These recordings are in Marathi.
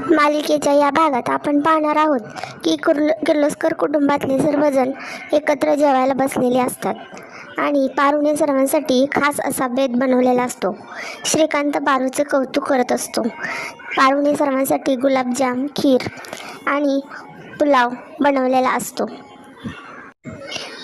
मालिकेच्या या भागात आपण पाहणार आहोत की किर्लोस्कर कुटुंबातले सर्वजण एकत्र जेवायला बसलेले असतात आणि पारूने सर्वांसाठी खास असा बेत बनवलेला असतो. श्रीकांत पारूचे कौतुक करत असतो. पारूने सर्वांसाठी गुलाबजाम, खीर आणि पुलाव बनवलेला असतो.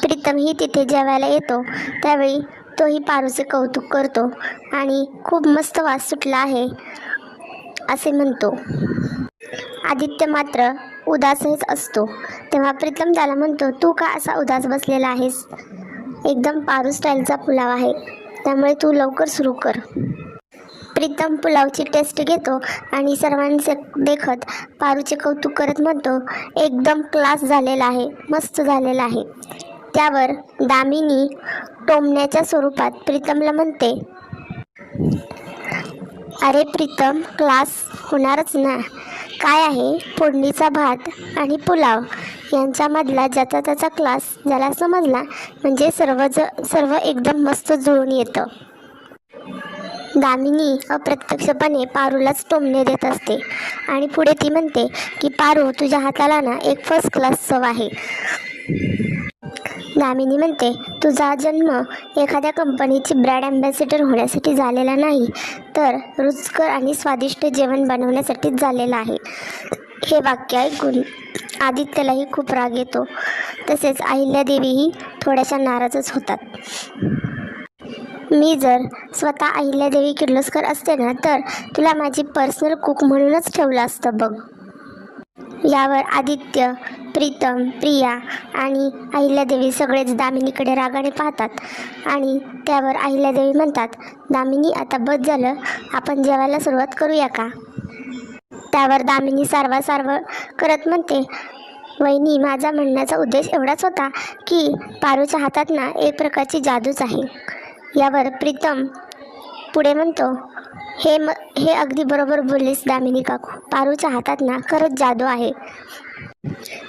प्रीतमही तिथे जेवायला येतो. त्यावेळी तोही पारूचे कौतुक करतो आणि खूप मस्त वास सुटला आहे असे म्हणतो. आदित्य मात्र उदासच असतो. तेव्हा प्रीतम त्याला म्हणतो, तू का असा उदास बसलेला आहेस? एकदम पारू स्टाईलचा पुलाव आहे, त्यामुळे तू लवकर सुरू कर. प्रीतम पुलावची टेस्ट घेतो आणि सर्वांचे देखत पारूचे कौतुक करत म्हणतो, एकदम क्लास झालेला आहे, मस्त झालेला आहे. त्यावर दामिनी टोमण्याच्या स्वरूपात प्रीतमला म्हणते, अरे प्रीतम, क्लास होणारच ना. काय आहे, फोडणीचा भात आणि पुलाव यांच्यामधला ज्याचा त्याचा क्लास ज्याला समजला म्हणजे सर्व एकदम मस्त जुळून येतं. दामिनी अप्रत्यक्षपणे पारूलाच टोमणे देत असते आणि पुढे ती म्हणते की पारू, तुझ्या हाताला ना एक फर्स्ट क्लास चव आहे. दामिनी म्हणते, तुझा जन्म एखाद्या कंपनीची ब्रँड ॲम्बॅसेडर होण्यासाठी झालेला नाही, तर रुचकर आणि स्वादिष्ट जेवण बनवण्यासाठीच झालेला आहे. हे वाक्य ऐकून आदित्यलाही खूप राग येतो. तसेच अहिल्यादेवीही थोड्याशा नाराजच होतात. मी जर स्वतः अहिल्यादेवी किर्लोस्कर असते ना, तर तुला माझी पर्सनल कुक म्हणूनच ठेवलं असतं बघ. यावर आदित्य, प्रीतम, प्रिया आणि अहिल्यादेवी सगळेच दामिनीकडे रागाने पाहतात आणि त्यावर अहिल्यादेवी म्हणतात, दामिनी, आता बस झालं, आपण जेवायला सुरुवात करूया का? त्यावर दामिनी सारवासारव करत म्हणते, वहिनी, माझा म्हणण्याचा उद्देश एवढाच होता की पारूच्या हातात ना एक प्रकारची जादूच आहे. यावर प्रीतम पुढे म्हणतो, हे अगदी बरोबर बोललीस दामिनी काकू, पारूच्या हातात ना खरंच जादू आहे.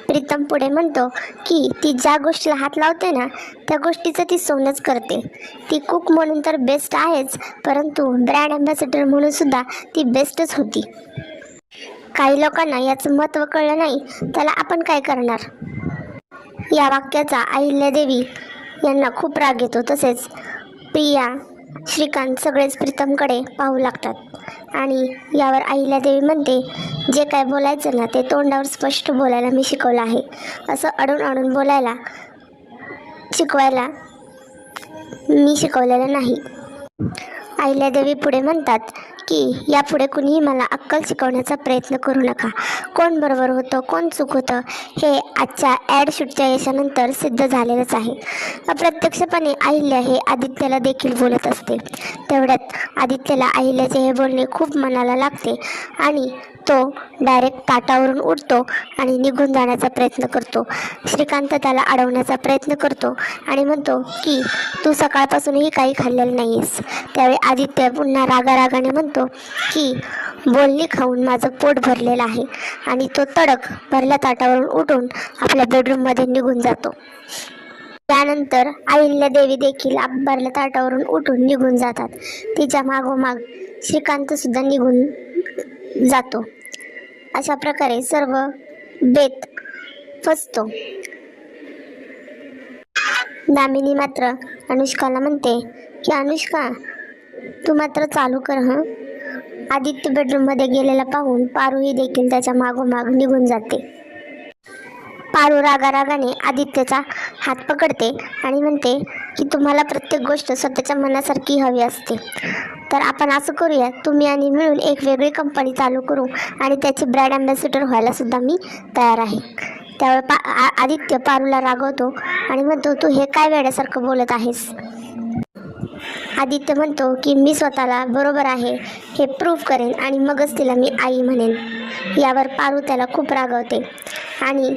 प्रीतम पुढे म्हणतो की ती ज्या गोष्टीला हात लावते ना, त्या गोष्टीचं ती सोनच करते. ती कुक म्हणून तर बेस्ट आहेच, परंतु ब्रँड ॲम्बॅसेडर म्हणून सुद्धा ती बेस्टच होती. काही लोकांना याचं महत्त्व कळलं नाही, त्याला आपण काय करणार? या वाक्याचा अहिल्यादेवी यांना खूप राग येतो. तसेच प्रिया, श्रीकांत सगळेच प्रीतमकडे पाहू लागतात आणि यावर अहिल्यादेवी म्हणते, जे काय बोलायचं ना ते तोंडावर स्पष्ट बोलायला मी शिकवलं आहे, असं अडून बोलायला शिकवायला मी शिकवलेलं नाही. अहिल्यादेवी पुढे म्हणतात की यापुढे कुणीही मला अक्कल शिकवण्याचा प्रयत्न करू नका. कोण बरोबर होतं, कोण चूक होतं, हे आजच्या ॲड शूटच्या यशानंतर सिद्ध झालेलंच आहे. अप्रत्यक्षपणे अहिल्या हे आदित्यला देखील बोलत असते. तेवढ्यात आदित्यला अहिल्याचे हे बोलणे खूप मनाला लागते आणि तो डायरेक्ट ताटावरून उठतो आणि निघून जाण्याचा प्रयत्न करतो. श्रीकांत त्याला अडवण्याचा प्रयत्न करतो आणि म्हणतो की तू सकाळपासूनही काही खाल्लेलं नाही आहेस. त्यावेळी आदित्य पुन्हा रागाने म्हणतो की बोलणी खाऊन माझं पोट भरलेलं आहे आणि तो तडक भरल्या ताटावरून उठून आपल्या बेडरूममध्ये निघून जातो. त्यानंतर अहिल्यादेवी देखील भरल्या ताटावरून उठून निघून जातात. तिच्या मागोमाग श्रीकांतसुद्धा निघून जातो. अशा प्रकारे सर्व बेत फसतो. दामिनी मात्र अनुष्काला म्हणते की अनुष्का, तू मात्र चालू कर हं. आदित्य बेडरूममध्ये गेलेला पाहून पारूही देखील त्याच्या मागोमाग निघून जाते. पारू रागाने आदित्यचा हात पकडते आणि म्हणते की तुम्हाला प्रत्येक गोष्ट स्वतःच्या मनासारखी हवी असते, तर आपण असं करूया, तुम्ही आणि मिळून एक वेगळी कंपनी चालू करू आणि त्याची ब्रँड ॲम्बॅसेडर व्हायला सुद्धा मी तयार आहे. त्यावेळी आदित्य पारूला रागवतो आणि म्हणतो, तू हे काय वेड्यासारखं बोलत आहेस? आदित्य म्हणतो की मी स्वतःला बरोबर आहे हे प्रूव्ह करेन आणि मगच तिला मी आई म्हणेन. यावर पारू त्याला खूप रागवते आणि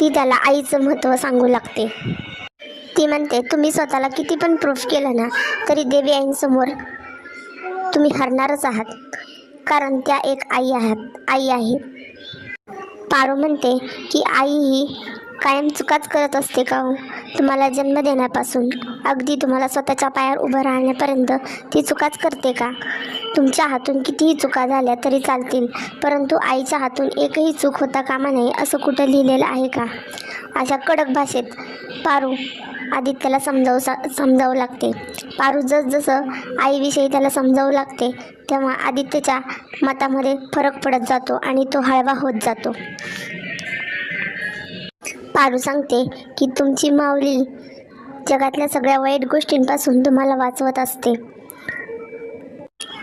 ती त्याला आईचं महत्त्व सांगू लागते. ती म्हणते, तुम्ही स्वतःला किती पण प्रूव्ह केलं ना, तरी देवी आईंसमोर तुम्ही हरणारच आहात, कारण त्या एक आई आहे. पारू म्हणते की आई ही कायम चुकाच करत असते का हो? तुम्हाला जन्म देण्यापासून अगदी तुम्हाला स्वतःच्या पायावर उभं राहण्यापर्यंत ती चुकाच करते का? तुमच्या हातून कितीही चुका झाल्या तरी चालतील, परंतु आईच्या हातून एकही चूक होता कामा नये असं कुठं लिहिलेलं आहे का? अशा कडक भाषेत पारू आदित्यला समजावू लागते. पारू जसजसं आईविषयी त्याला समजावू लागते तेव्हा आदित्यच्या मतामध्ये फरक पडत जातो आणि तो हळवा होत जातो. पारू सांगते की तुमची माऊली जगातल्या सगळ्या वाईट गोष्टींपासून तुम्हाला वाचवत असते.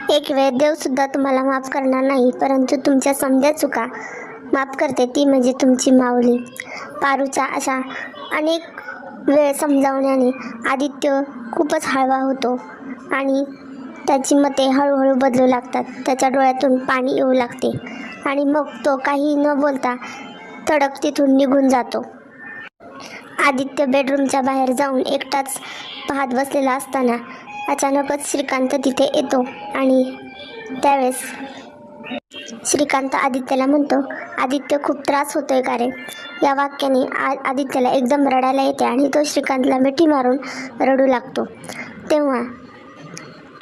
एक वेळ देवसुद्धा तुम्हाला माफ करणार नाही, परंतु तुमच्या समध्या चुका माफ करते ती म्हणजे तुमची माऊली. पारूच्या अशा अनेक वेळ समजावण्याने आदित्य खूपच हळवा होतो आणि त्याची मते हळूहळू बदलू लागतात. त्याच्या डोळ्यातून पाणी येऊ लागते आणि मग तो काही न बोलता तडक तिथून निघून जातो. आदित्य बेडरूमच्या बाहेर जाऊन एकटाच पाहत बसलेला असताना अचानकच श्रीकांत तिथे येतो आणि त्यावेळेस श्रीकांत आदित्यला म्हणतो, आदित्य खूप त्रास होतोय का रे? या वाक्याने आदित्यला एकदम रडायला येते आणि तो श्रीकांतला मिठी मारून रडू लागतो. तेव्हा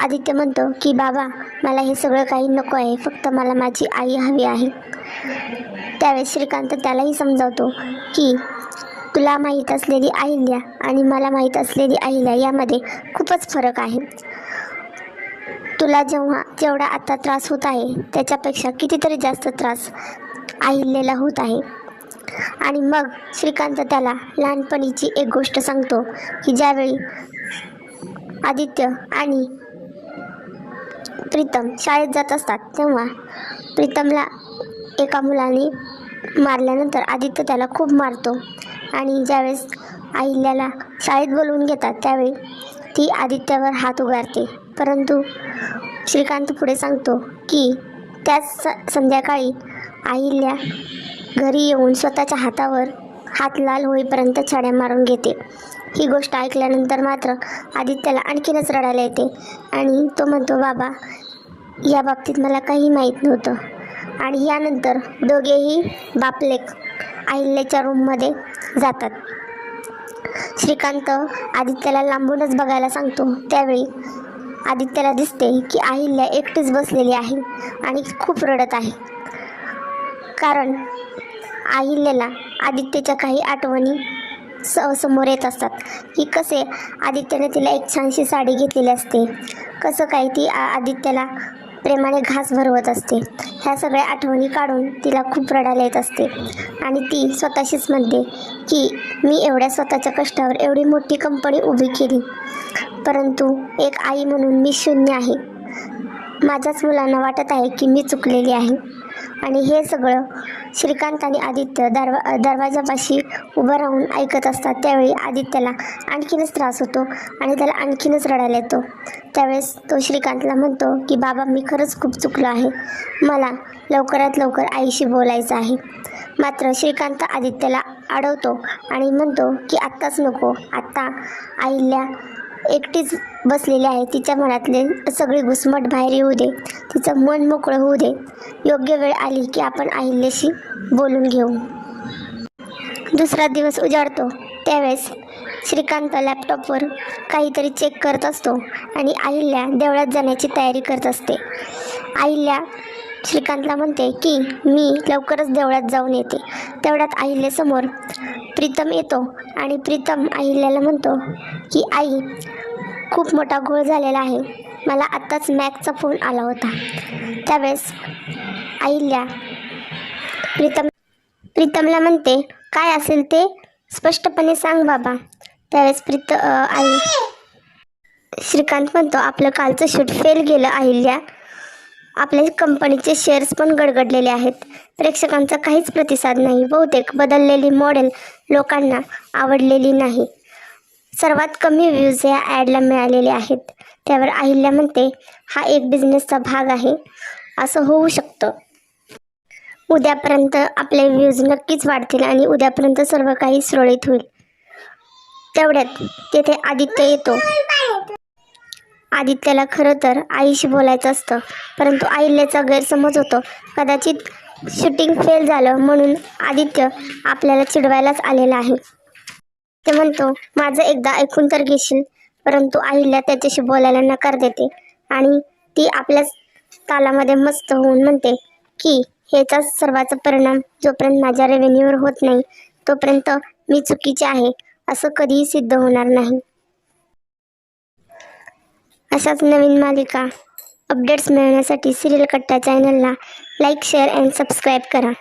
आदित्य म्हणतो की बाबा, मला हे सगळं काही नको आहे, फक्त मला माझी आई हवी आहे. त्यावेळेस श्रीकांत त्यालाही समजावतो की तुला माहीत असलेली अहिल्या आणि मला माहीत असलेली अहिल्या यामध्ये खूपच फरक आहे. तुला जेवढा आता त्रास होत आहे त्याच्यापेक्षा कितीतरी जास्त त्रास अहिल्याला होत आहे. आणि मग श्रीकांत त्याला लहानपणीची एक गोष्ट सांगतो की ज्यावेळी आदित्य आणि प्रीतम शाळेत जात असतात तेव्हा प्रीतमला एका मुलाने मारल्यानंतर आदित्य त्याला खूप मारतो आणि ज्यावेळेस अहिल्याला शाळेत बोलवून घेतात त्यावेळी ती आदित्यावर हात उगारते. परंतु श्रीकांत पुढे सांगतो की त्याच संध्याकाळी अहिल्या घरी येऊन स्वतःच्या हातावर हात लाल होईपर्यंत छड्या मारून घेते. ही गोष्ट ऐकल्यानंतर मात्र आदित्याला आणखीनच रडायला येते आणि तो म्हणतो, बाबा, या बाबतीत मला काही माहीत नव्हतं. आणि यानंतर दोघेही बापलेक अहिल्याच्या रूममध्ये जातात. श्रीकांत आदित्याला लांबूनच बघायला सांगतो. त्यावेळी आदित्याला दिसते की अहिल्या एकटीच बसलेली आहे आणि खूप रडत आहे. कारण अहिल्याला आदित्यच्या काही आठवणी समोर येत असतात की कसे आदित्यने तिला एक छानशी साडी घेतलेली असते, कसं काय ती आदित्यला प्रेमाने घास भरवत असते. ह्या सगळ्या आठवणी काढून तिला खूप रडायला येत असते आणि ती स्वतःशीच म्हणते की मी एवढ्या स्वतःच्या कष्टावर एवढी मोठी कंपनी उभी केली, परंतु एक आई म्हणून मी शून्य आहे. माझ्याच मुलांना वाटत आहे की मी चुकलेली आहे. आणि हे सगळं श्रीकांत आणि आदित्य दरवाजापाशी उभं राहून ऐकत असतात. त्यावेळी आदित्यला आणखीनच त्रास होतो आणि त्याला आणखीनच रडायला येतो. त्यावेळेस तो श्रीकांतला म्हणतो की बाबा, मी खरंच खूप चुकलो आहे, मला लवकरात लवकर आईशी बोलायचं आहे. मात्र श्रीकांत आदित्यला अडवतो आणि म्हणतो की आत्ताच नको, आत्ता अहिल्या एकटीच बसलेली आहे, तिच्या मनातले सगळी घुसमट बाहेर येऊ दे, तिचं मन मोकळं होऊ दे, योग्य वेळ आली की आपण अहिल्याशी बोलून घेऊ. दुसरा दिवस उजाडतो. त्यावेळेस श्रीकांत लॅपटॉपवर काहीतरी चेक करत असतो आणि अहिल्या देवळात जाण्याची तयारी करत असते. अहिल्या श्रीकांतला म्हणते की मी लवकरच देवळात जाऊन येते. तेवढ्यात अहिल्यासमोर प्रीतम येतो आणि प्रीतम अहिल्याला म्हणतो की आई, खूप मोठा घोळ झालेला आहे, मला आत्ताच मॅकचा फोन आला होता. त्यावेळेस अहिल्या प्रीतमला म्हणते, काय असेल ते स्पष्टपणे सांग बाबा. त्यावेळेस श्रीकांत म्हणतो, आपलं कालचं शूट फेल गेलं अहिल्या, आपल्या कंपनीचे शेअर्स पण गडगडलेले आहेत, प्रेक्षकांचा काहीच प्रतिसाद नाही, बहुतेक बदललेली मॉडेल लोकांना आवडलेली नाही, सर्वात कमी व्ह्यूज या ॲडला मिळालेले आहेत. त्यावर अहिल्या म्हणते, हा एक बिझनेसचा भाग आहे, असं होऊ शकतं. उद्यापर्यंत आपले व्ह्यूज नक्कीच वाढतील आणि उद्यापर्यंत सर्व काही सुरळीत होईल. तेवढ्यात तेथे आदित्य येतो. आदित्यला खरं तर आईशी बोलायचं असतं, परंतु अहिल्याचा गैरसमज होतो. कदाचित शूटिंग फेल झालं म्हणून आदित्य आपल्याला चिडवायलाच आलेला आहे. ते म्हणतो, माझं एकदा ऐकून तर घेशील. परंतु अहिल्या त्याच्याशी बोलायला नकार देते आणि ती आपल्याच तालामध्ये मस्त होऊन म्हणते की ह्याचा सर्वाचा परिणाम जोपर्यंत माझ्या रेव्हेन्यूवर होत नाही तोपर्यंत मी चुकीचे आहे असं कधीही सिद्ध होणार नाही. अशाच नवीन मालिका अपडेट्स मिळवण्यासाठी सिरियल कट्टा चॅनलला लाईक, शेअर अँड सबस्क्राईब करा.